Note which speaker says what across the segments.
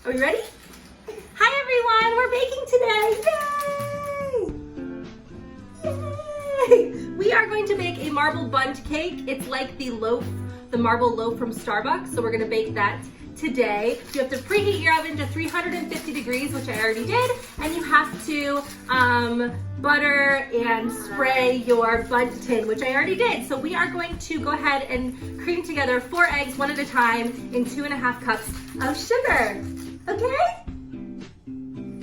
Speaker 1: Are we ready? Hi everyone, we're baking today. Yay! We are going to make a marble bundt cake. It's like the marble loaf from Starbucks. So we're gonna bake that today. You have to preheat your oven to 350 degrees, which I already did. And you have to butter and spray your bundt tin, which I already did. So we are going to go ahead and cream together 4 eggs, one at a time, in 2.5 cups of sugar. Okay?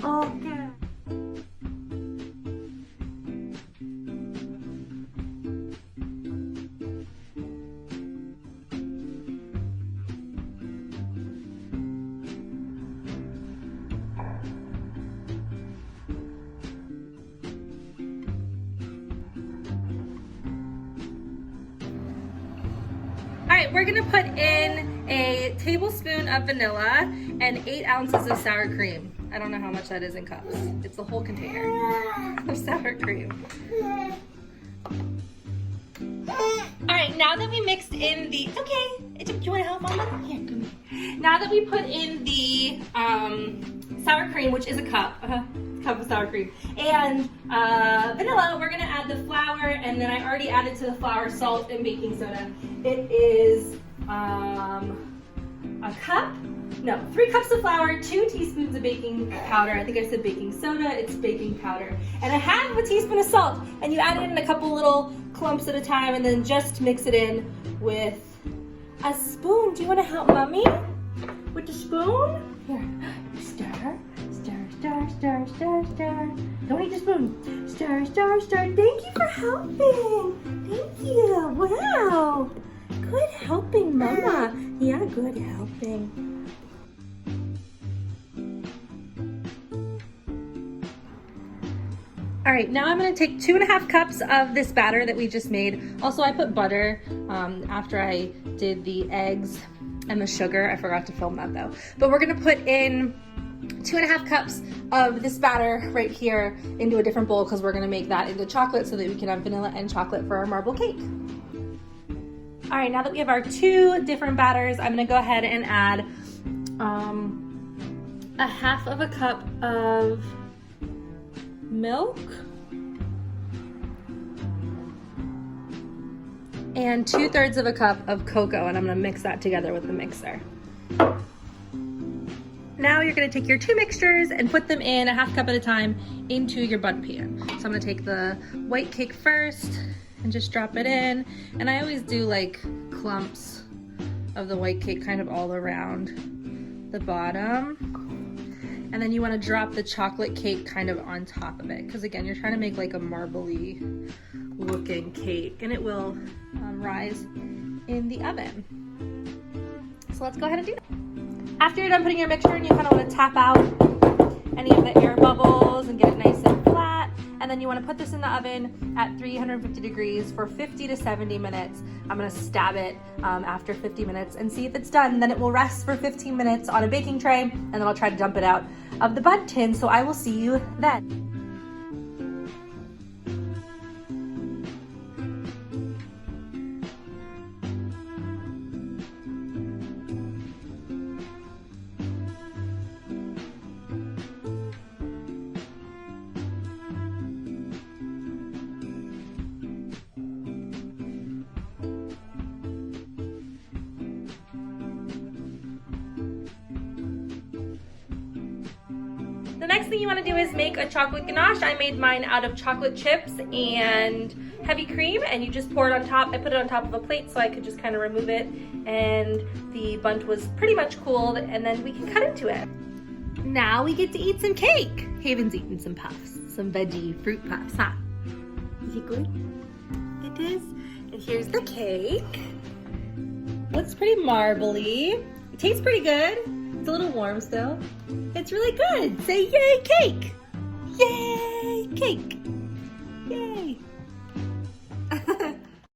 Speaker 1: Okay. All right, we're gonna put in a tablespoon of vanilla and 8 ounces of sour cream. I don't know how much that is in cups. It's the whole container of sour cream. All right, now that we mixed in the, okay, do you wanna help Mama? Here, come here. Now that we put in the sour cream, which is a cup of sour cream, and vanilla, we're gonna add the flour, and then I already added to the flour salt and baking soda. It is 3 cups of flour, 2 teaspoons of baking powder. I think I said baking soda, it's baking powder. And a half of a teaspoon of salt. And you add it in a couple little clumps at a time and then just mix it in with a spoon. Do you wanna help Mommy with the spoon? Here, stir, stir, stir, stir, stir, stir. Don't eat the spoon. Stir, stir, stir. Thank you for helping. Thank you, wow. Good helping, Mama. Yeah, good helping. All right, now I'm gonna take 2.5 cups of this batter that we just made. Also, I put butter after I did the eggs and the sugar. I forgot to film that though. But we're gonna put in 2.5 cups of this batter right here into a different bowl because we're gonna make that into chocolate so that we can have vanilla and chocolate for our marble cake. All right, now that we have our 2 different batters, I'm gonna go ahead and add a half of a cup of milk and 2/3 of a cup of cocoa, and I'm gonna mix that together with the mixer. Now you're gonna take your 2 mixtures and put them in a half cup at a time into your bundt pan. So I'm gonna take the white cake first and just drop it in. And I always do like clumps of the white cake kind of all around the bottom. And then you want to drop the chocolate cake kind of on top of it. Because again, you're trying to make like a marbly looking cake, and it will rise in the oven. So let's go ahead and do that. After you're done putting your mixture in, you kind of want to tap out any of the air bubbles and get it nice and flat. And then you want to put this in the oven at 350 degrees for 50 to 70 minutes. I'm going to stab it after 50 minutes and see if it's done. Then it will rest for 15 minutes on a baking tray, and then I'll try to dump it out of the bundt tin. So I will see you then. The next thing you want to do is make a chocolate ganache. I made mine out of chocolate chips and heavy cream, and you just pour it on top. I put it on top of a plate so I could just kind of remove it, and the bundt was pretty much cooled, and then we can cut into it. Now we get to eat some cake. Haven's eating some puffs, some veggie fruit puffs, huh? Is it good? It is. And here's the cake. Looks pretty marbly. It tastes pretty good. It's a little warm still. It's really good. Say yay, cake. Yay, cake.